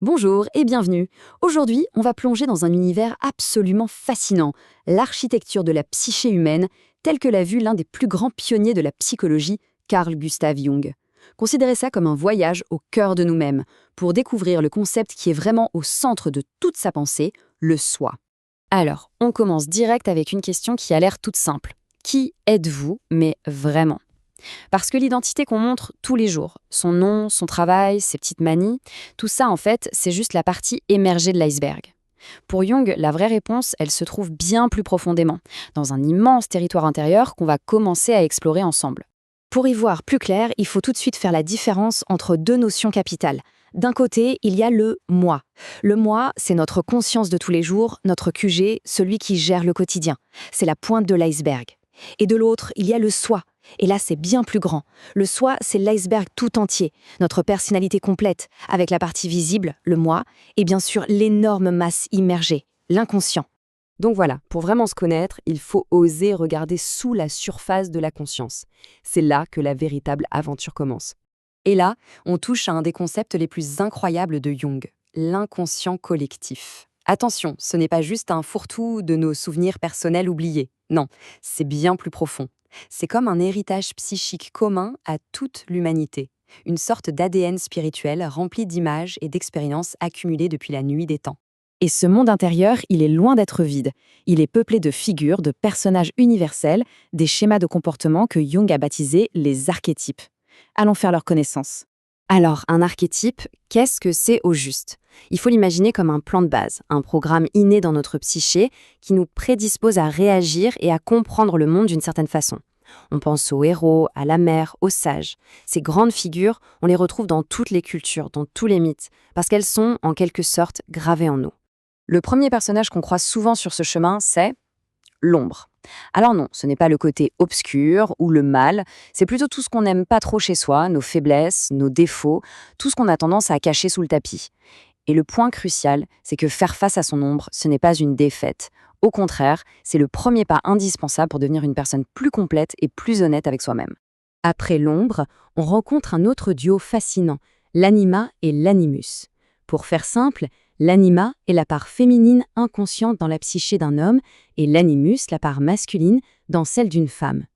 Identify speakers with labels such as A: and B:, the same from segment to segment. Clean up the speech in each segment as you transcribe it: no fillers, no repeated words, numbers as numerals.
A: Bonjour et bienvenue. Aujourd'hui, on va plonger dans un univers absolument fascinant, l'architecture de la psyché humaine, telle que l'a vu l'un des plus grands pionniers de la psychologie, Carl Gustav Jung. Considérez ça comme un voyage au cœur de nous-mêmes, pour découvrir le concept qui est vraiment au centre de toute sa pensée, le soi. Alors, on commence direct avec une question qui a l'air toute simple. Qui êtes-vous, mais vraiment? Parce que l'identité qu'on montre tous les jours, son nom, son travail, ses petites manies, tout ça en fait, c'est juste la partie émergée de l'iceberg. Pour Jung, la vraie réponse, elle se trouve bien plus profondément, dans un immense territoire intérieur qu'on va commencer à explorer ensemble. Pour y voir plus clair, il faut tout de suite faire la différence entre deux notions capitales. D'un côté, il y a le moi. Le moi, c'est notre conscience de tous les jours, notre QG, celui qui gère le quotidien. C'est la pointe de l'iceberg. Et de l'autre, il y a le soi. Et là, c'est bien plus grand. Le soi, c'est l'iceberg tout entier, notre personnalité complète, avec la partie visible, le moi, et bien sûr l'énorme masse immergée, l'inconscient. Donc voilà, pour vraiment se connaître, il faut oser regarder sous la surface de la conscience. C'est là que la véritable aventure commence. Et là, on touche à un des concepts les plus incroyables de Jung, l'inconscient collectif. Attention, ce n'est pas juste un fourre-tout de nos souvenirs personnels oubliés. Non, c'est bien plus profond. C'est comme un héritage psychique commun à toute l'humanité, une sorte d'ADN spirituel rempli d'images et d'expériences accumulées depuis la nuit des temps. Et ce monde intérieur, il est loin d'être vide. Il est peuplé de figures, de personnages universels, des schémas de comportement que Jung a baptisés les archétypes. Allons faire leur connaissance. Alors, un archétype, qu'est-ce que c'est au juste? Il faut l'imaginer comme un plan de base, un programme inné dans notre psyché qui nous prédispose à réagir et à comprendre le monde d'une certaine façon. On pense aux héros, à la mère, aux sages. Ces grandes figures, on les retrouve dans toutes les cultures, dans tous les mythes, parce qu'elles sont, en quelque sorte, gravées en nous. Le premier personnage qu'on croise souvent sur ce chemin, c'est l'ombre. Alors non, ce n'est pas le côté obscur ou le mal, c'est plutôt tout ce qu'on n'aime pas trop chez soi, nos faiblesses, nos défauts, tout ce qu'on a tendance à cacher sous le tapis. Et le point crucial, c'est que faire face à son ombre, ce n'est pas une défaite. Au contraire, c'est le premier pas indispensable pour devenir une personne plus complète et plus honnête avec soi-même. Après l'ombre, on rencontre un autre duo fascinant, l'anima et l'animus. Pour faire simple, l'anima est la part féminine inconsciente dans la psyché d'un homme et l'animus la part masculine dans celle d'une femme.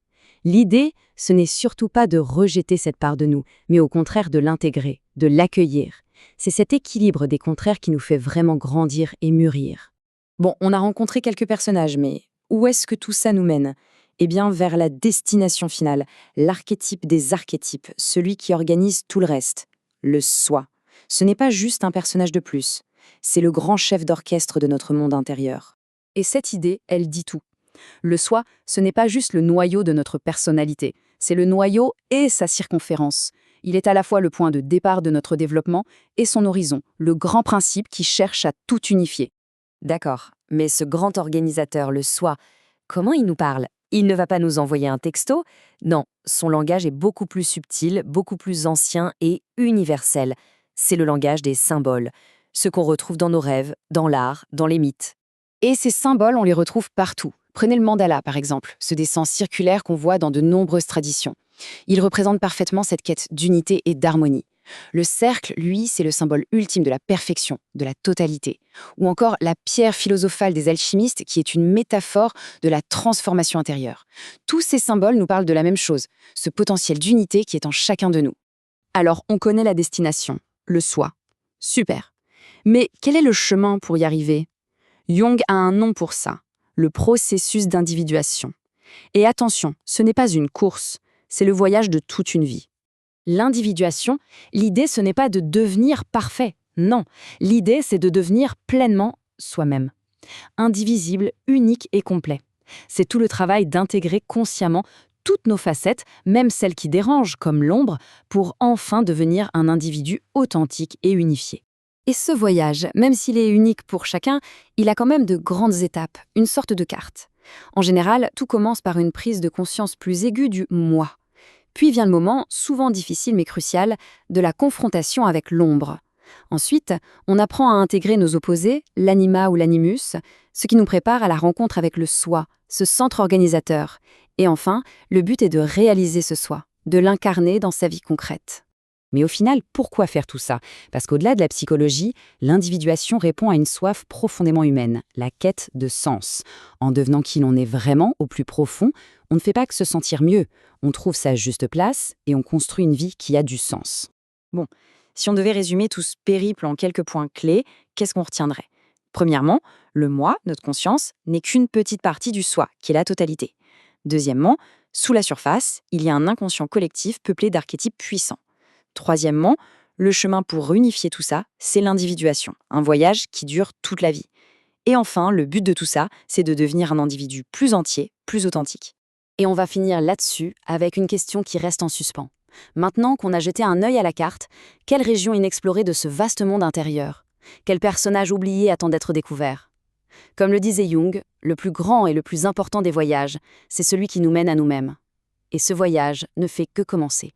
A: L'idée, ce n'est surtout pas de rejeter cette part de nous, mais au contraire de l'intégrer, de l'accueillir. C'est cet équilibre des contraires qui nous fait vraiment grandir et mûrir. Bon, on a rencontré quelques personnages, mais où est-ce que tout ça nous mène? Eh bien, vers la destination finale, l'archétype des archétypes, celui qui organise tout le reste, le soi. Ce n'est pas juste un personnage de plus, c'est le grand chef d'orchestre de notre monde intérieur. Et cette idée, elle dit tout. Le soi, ce n'est pas juste le noyau de notre personnalité, c'est le noyau et sa circonférence. Il est à la fois le point de départ de notre développement et son horizon, le grand principe qui cherche à tout unifier. D'accord, mais ce grand organisateur, le soi, comment il nous parle? Il ne va pas nous envoyer un texto? Non, son langage est beaucoup plus subtil, beaucoup plus ancien et universel. C'est le langage des symboles, ce qu'on retrouve dans nos rêves, dans l'art, dans les mythes. Et ces symboles, on les retrouve partout. Prenez le mandala, par exemple, ce dessin circulaire qu'on voit dans de nombreuses traditions. Il représente parfaitement cette quête d'unité et d'harmonie. Le cercle, lui, c'est le symbole ultime de la perfection, de la totalité. Ou encore la pierre philosophale des alchimistes, qui est une métaphore de la transformation intérieure. Tous ces symboles nous parlent de la même chose, ce potentiel d'unité qui est en chacun de nous. Alors, on connaît la destination, le soi. Super. Mais quel est le chemin pour y arriver? Jung a un nom pour ça, le processus d'individuation. Et attention, ce n'est pas une course, c'est le voyage de toute une vie. L'individuation, l'idée, ce n'est pas de devenir parfait, non. L'idée, c'est de devenir pleinement soi-même. Indivisible, unique et complet. C'est tout le travail d'intégrer consciemment toutes nos facettes, même celles qui dérangent, comme l'ombre, pour enfin devenir un individu authentique et unifié. Et ce voyage, même s'il est unique pour chacun, il a quand même de grandes étapes, une sorte de carte. En général, tout commence par une prise de conscience plus aiguë du « moi ». Puis vient le moment, souvent difficile mais crucial, de la confrontation avec l'ombre. Ensuite, on apprend à intégrer nos opposés, l'anima ou l'animus, ce qui nous prépare à la rencontre avec le soi, ce centre organisateur. Et enfin, le but est de réaliser ce soi, de l'incarner dans sa vie concrète. Mais au final, pourquoi faire tout ça? Parce qu'au-delà de la psychologie, l'individuation répond à une soif profondément humaine, la quête de sens. En devenant qui l'on est vraiment, au plus profond, on ne fait pas que se sentir mieux, on trouve sa juste place et on construit une vie qui a du sens.
B: Bon, si on devait résumer tout ce périple en quelques points clés, qu'est-ce qu'on retiendrait? Premièrement, le moi, notre conscience, n'est qu'une petite partie du soi, qui est la totalité. Deuxièmement, sous la surface, il y a un inconscient collectif peuplé d'archétypes puissants. Troisièmement, le chemin pour unifier tout ça, c'est l'individuation, un voyage qui dure toute la vie. Et enfin, le but de tout ça, c'est de devenir un individu plus entier, plus authentique.
A: Et on va finir là-dessus avec une question qui reste en suspens. Maintenant qu'on a jeté un œil à la carte, quelle région inexplorée de ce vaste monde intérieur? Quel personnage oublié attend d'être découvert? Comme le disait Jung, le plus grand et le plus important des voyages, c'est celui qui nous mène à nous-mêmes. Et ce voyage ne fait que commencer.